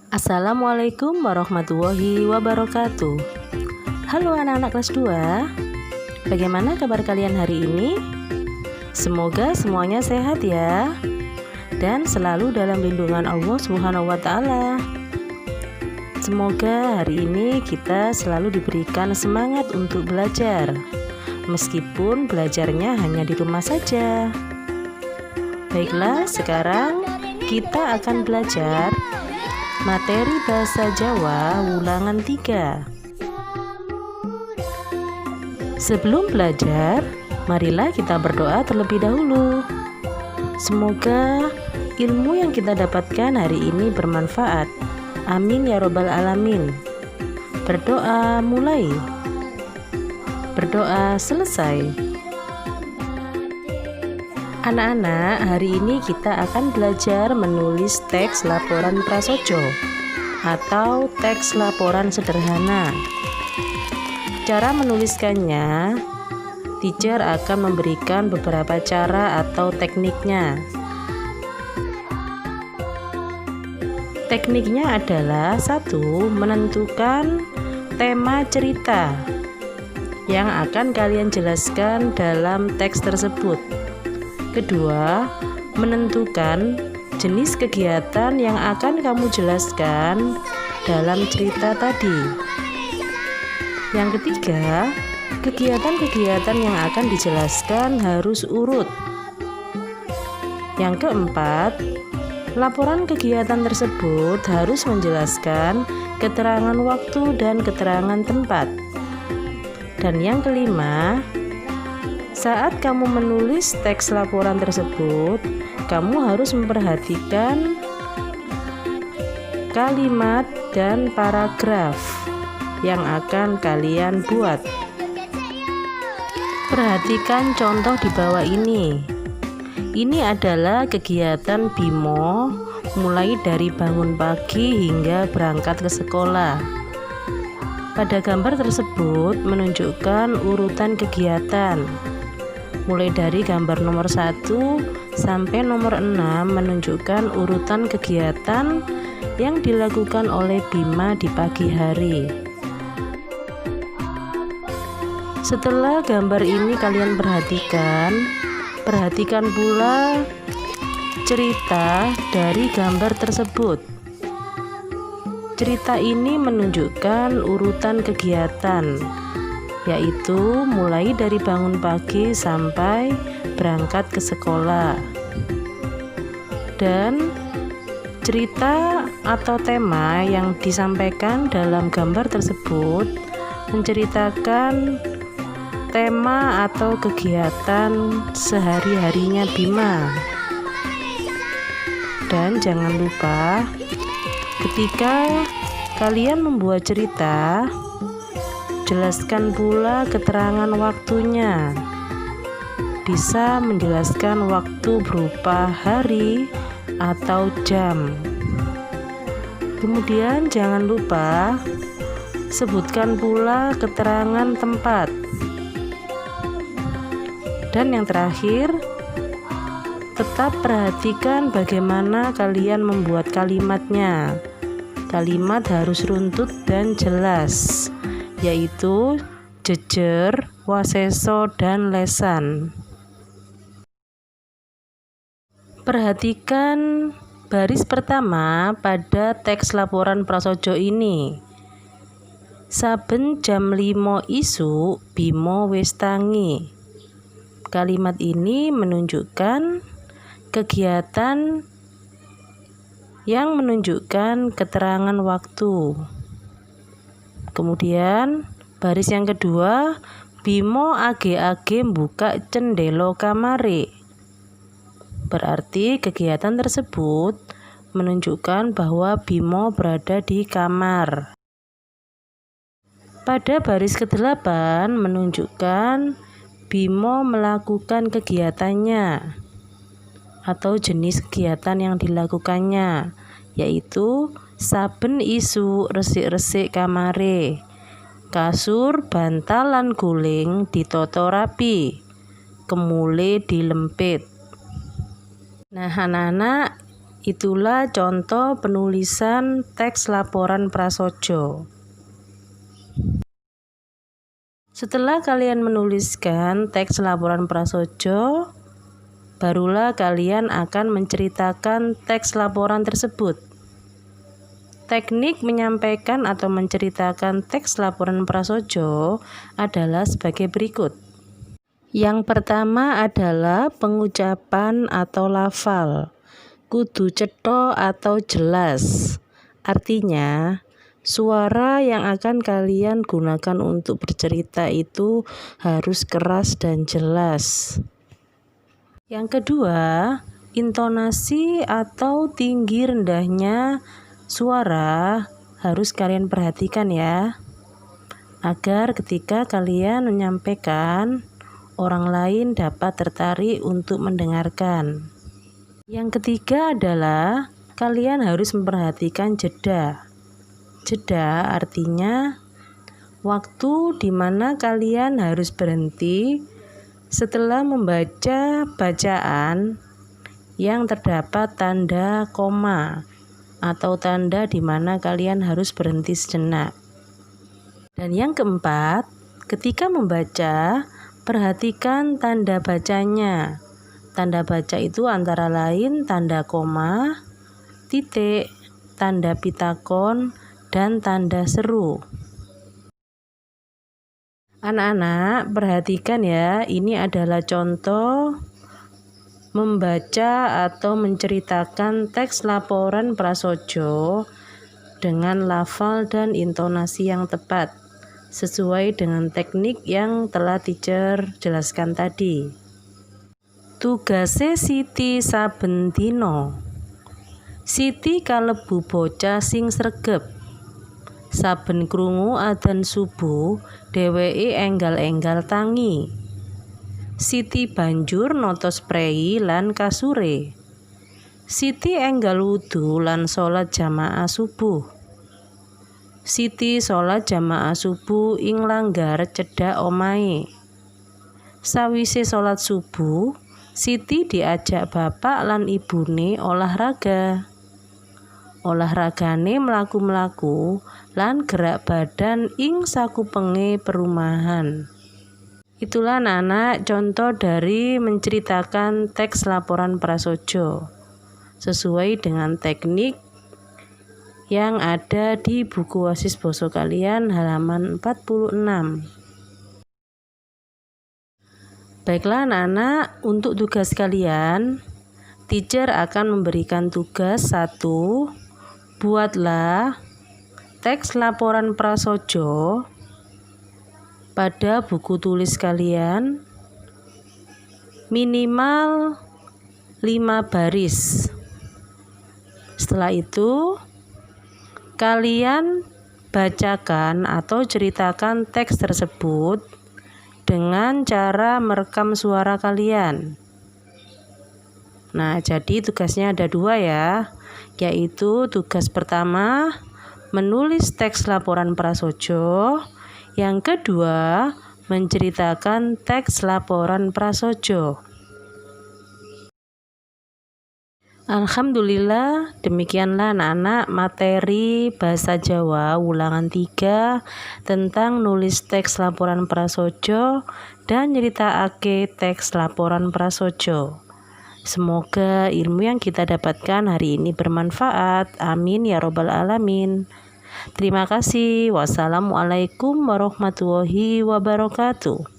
Assalamualaikum warahmatullahi wabarakatuh. Halo anak-anak kelas 2. Bagaimana kabar kalian hari ini? Semoga semuanya sehat ya, dan selalu dalam lindungan Allah Subhanahu wa Ta'ala. Semoga hari ini kita selalu diberikan semangat untuk belajar, meskipun belajarnya hanya di rumah saja. Baiklah, sekarang kita akan belajar materi bahasa Jawa ulangan 3. Sebelum belajar, marilah kita berdoa terlebih dahulu. Semoga ilmu yang kita dapatkan hari ini bermanfaat. Amin ya robbal alamin. Berdoa mulai. Berdoa selesai. Anak-anak, hari ini kita akan belajar menulis teks laporan prasojo atau teks laporan sederhana. Cara menuliskannya, teacher akan memberikan beberapa cara atau tekniknya. Tekniknya adalah 1. Menentukan tema cerita yang akan kalian jelaskan dalam teks tersebut. 2. Menentukan jenis kegiatan yang akan kamu jelaskan dalam cerita tadi. Yang 3, kegiatan-kegiatan yang akan dijelaskan harus urut. Yang 4, laporan kegiatan tersebut harus menjelaskan keterangan waktu dan keterangan tempat. Dan yang 5, saat kamu menulis teks laporan tersebut, kamu harus memperhatikan kalimat dan paragraf yang akan kalian buat. Perhatikan contoh di bawah ini. Ini adalah kegiatan Bimo mulai dari bangun pagi hingga berangkat ke sekolah. Pada gambar tersebut menunjukkan urutan kegiatan. Mulai dari gambar nomor 1 sampai nomor 6 menunjukkan urutan kegiatan yang dilakukan oleh Bima di pagi hari. Setelah gambar ini kalian perhatikan pula cerita dari gambar tersebut. Cerita ini menunjukkan urutan kegiatan, yaitu mulai dari bangun pagi sampai berangkat ke sekolah. Dan cerita atau tema yang disampaikan dalam gambar tersebut menceritakan tema atau kegiatan sehari-harinya Bima. Dan jangan lupa, ketika kalian membuat cerita, jelaskan pula keterangan waktunya. Bisa menjelaskan waktu berupa hari atau jam. Kemudian jangan lupa sebutkan pula keterangan tempat. Dan yang terakhir, tetap perhatikan bagaimana kalian membuat kalimatnya. Kalimat harus runtut dan jelas, yaitu jejer, waseso, dan lesan. Perhatikan baris pertama pada teks laporan prasojo ini. Saben jam 5 isuk Bimo wis tangi. Kalimat ini menunjukkan kegiatan yang menunjukkan keterangan waktu. Kemudian baris yang kedua, Bimo age-age buka cendelo kamare. Berarti kegiatan tersebut menunjukkan bahwa Bimo berada di kamar. Pada baris ke-8 menunjukkan Bimo melakukan kegiatannya atau jenis kegiatan yang dilakukannya, yaitu saben isu resik-resik kamare, kasur, bantal lan guling ditata rapi, kemule dilempit. Nah anak-anak, Itulah contoh penulisan teks laporan prasaja. Setelah kalian menuliskan teks laporan prasaja, barulah kalian akan menceritakan teks laporan tersebut. Teknik menyampaikan atau menceritakan teks laporan prasaja adalah sebagai berikut. Yang pertama adalah pengucapan atau lafal. Kudu cetha atau jelas. Artinya, suara yang akan kalian gunakan untuk bercerita itu harus keras dan jelas. Yang kedua, intonasi atau tinggi rendahnya suara harus kalian perhatikan ya, agar ketika kalian menyampaikan, orang lain dapat tertarik untuk mendengarkan. Yang ketiga adalah kalian harus memperhatikan jeda. Jeda artinya waktu di mana kalian harus berhenti setelah membaca bacaan yang terdapat tanda koma atau tanda di mana kalian harus berhenti sejenak. Dan yang keempat, ketika membaca, perhatikan tanda bacanya. Tanda baca itu antara lain tanda koma, titik, tanda pitakon, dan tanda seru. Anak-anak, perhatikan ya, ini adalah contoh membaca atau menceritakan teks laporan prasaja dengan lafal dan intonasi yang tepat, sesuai dengan teknik yang telah teacher jelaskan tadi. Tugase Siti saben dina. Siti kalebu bocah sing sregep. Saben krungu adzan subuh, dheweke enggal-enggal tangi. Siti banjur nata sprei lan kasure. Siti enggal wudu lan salat jamaah subuh. Siti salat jamaah subuh ing langgar cedhak omahe. Sawise salat subuh, Siti diajak bapak lan ibune olahraga. Olahragane mlaku-mlaku lan gerak badan ing sakupenge perumahan. Itulah anak-anak contoh dari menceritakan teks laporan prasaja sesuai dengan teknik yang ada di buku Wasis Basa kalian halaman 46. Baiklah anak-anak, untuk tugas kalian, teacher akan memberikan tugas 1. Buatlah teks laporan prasaja pada buku tulis kalian minimal 5 baris. Setelah itu, kalian bacakan atau ceritakan teks tersebut dengan cara merekam suara kalian. Nah, jadi tugasnya ada 2 ya, yaitu tugas pertama menulis teks laporan prasaja, yang kedua menceritakan teks laporan prasaja. Alhamdulillah, demikianlah anak-anak materi bahasa Jawa ulangan 3 tentang nulis teks laporan prasaja dan nyeritakake teks laporan prasaja. Semoga ilmu yang kita dapatkan hari ini bermanfaat. Amin ya robbal alamin. Terima kasih. Wassalamualaikum warahmatullahi wabarakatuh.